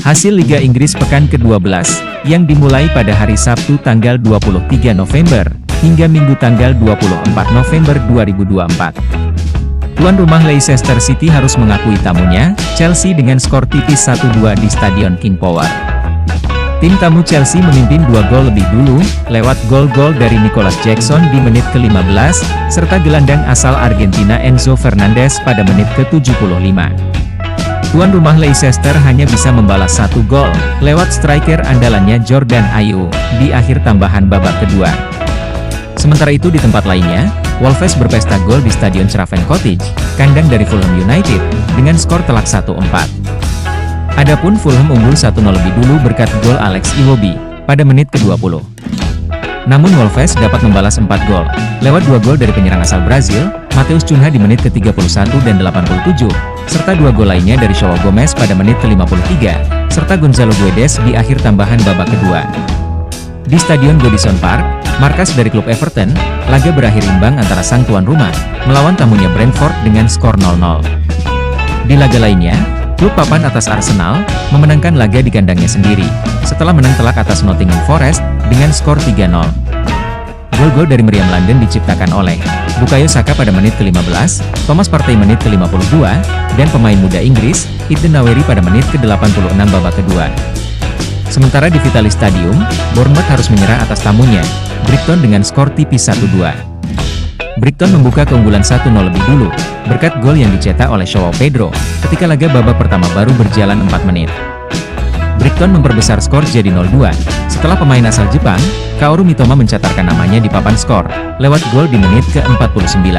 Hasil Liga Inggris pekan ke-12, yang dimulai pada hari Sabtu tanggal 23 November, hingga Minggu tanggal 24 November 2024. Tuan rumah Leicester City harus mengakui tamunya, Chelsea dengan skor tipis 1-2 di Stadion King Power. Tim tamu Chelsea memimpin 2 gol lebih dulu, lewat gol-gol dari Nicholas Jackson di menit ke-15, serta gelandang asal Argentina Enzo Fernandez pada menit ke-75. Tuan rumah Leicester hanya bisa membalas 1 gol, lewat striker andalannya Jordan Ayew, di akhir tambahan babak kedua. Sementara itu di tempat lainnya, Wolves berpesta gol di Stadion Craven Cottage, kandang dari Fulham United, dengan skor telak 1-4. Adapun Fulham unggul 1-0 lebih dulu berkat gol Alex Iwobi, pada menit ke-20. Namun Wolves dapat membalas 4 gol, lewat 2 gol dari penyerang asal Brazil, Matheus Cunha di menit ke-31 dan 87, serta 2 gol lainnya dari Joao Gomez pada menit ke-53, serta Gonzalo Guedes di akhir tambahan babak kedua. Di Stadion Goodison Park, markas dari klub Everton, laga berakhir imbang antara sang tuan rumah, melawan tamunya Brentford dengan skor 0-0. Di laga lainnya, klub papan atas Arsenal, memenangkan laga di kandangnya sendiri, setelah menang telak atas Nottingham Forest, dengan skor 3-0. Gol-gol dari Meriam London diciptakan oleh Bukayo Saka pada menit ke-15, Thomas Partey menit ke-52, dan pemain muda Inggris, Eden Nwaneri pada menit ke-86 babak kedua. Sementara di Vitality Stadium, Bournemouth harus menyerah atas tamunya, Brighton dengan skor tipis 1-2. Brighton membuka keunggulan 1-0 lebih dulu, berkat gol yang dicetak oleh Joao Pedro, ketika laga babak pertama baru berjalan 4 menit. Brighton memperbesar skor jadi 0-2, setelah pemain asal Jepang, Kaoru Mitoma mencatatkan namanya di papan skor, lewat gol di menit ke-49.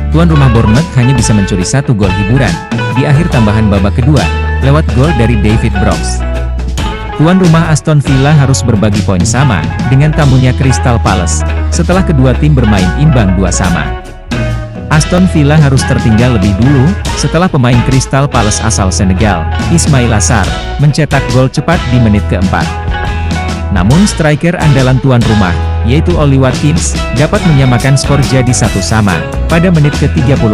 Tuan rumah Bournemouth hanya bisa mencuri 1 gol hiburan, di akhir tambahan babak kedua, lewat gol dari David Brooks. Tuan rumah Aston Villa harus berbagi poin sama, dengan tamunya Crystal Palace, setelah kedua tim bermain imbang 2-2. Aston Villa harus tertinggal lebih dulu, setelah pemain Crystal Palace asal Senegal, Ismail Assar, mencetak gol cepat di menit ke-4. Namun striker andalan tuan rumah, yaitu Ollie Watkins, dapat menyamakan skor jadi 1-1, pada menit ke-36.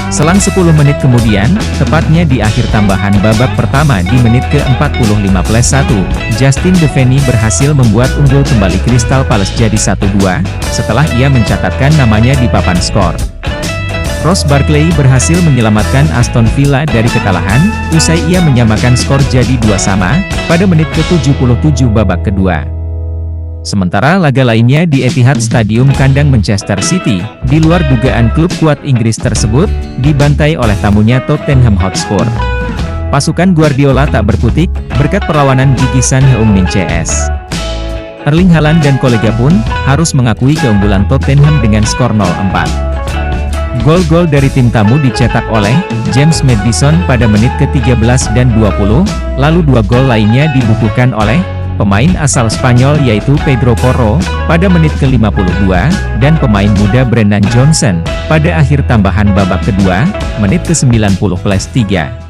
Selang 10 menit kemudian, tepatnya di akhir tambahan babak pertama di menit ke-45+1, Justin Devenny berhasil membuat unggul kembali Crystal Palace jadi 1-2, setelah ia mencatatkan namanya di papan skor. Ross Barkley berhasil menyelamatkan Aston Villa dari kekalahan, usai ia menyamakan skor jadi 2-2, pada menit ke-77 babak kedua. Sementara laga lainnya di Etihad Stadium kandang Manchester City, di luar dugaan klub kuat Inggris tersebut, dibantai oleh tamunya Tottenham Hotspur. Pasukan Guardiola tak berkutik, berkat perlawanan gigisan Heung-min CS. Erling Haaland dan kolega pun, harus mengakui keunggulan Tottenham dengan skor 0-4. Gol-gol dari tim tamu dicetak oleh James Maddison pada menit ke-13 dan 20, lalu 2 gol lainnya dibukukan oleh pemain asal Spanyol yaitu Pedro Porro, pada menit ke-52, dan pemain muda Brennan Johnson, pada akhir tambahan babak kedua, menit ke-90+3.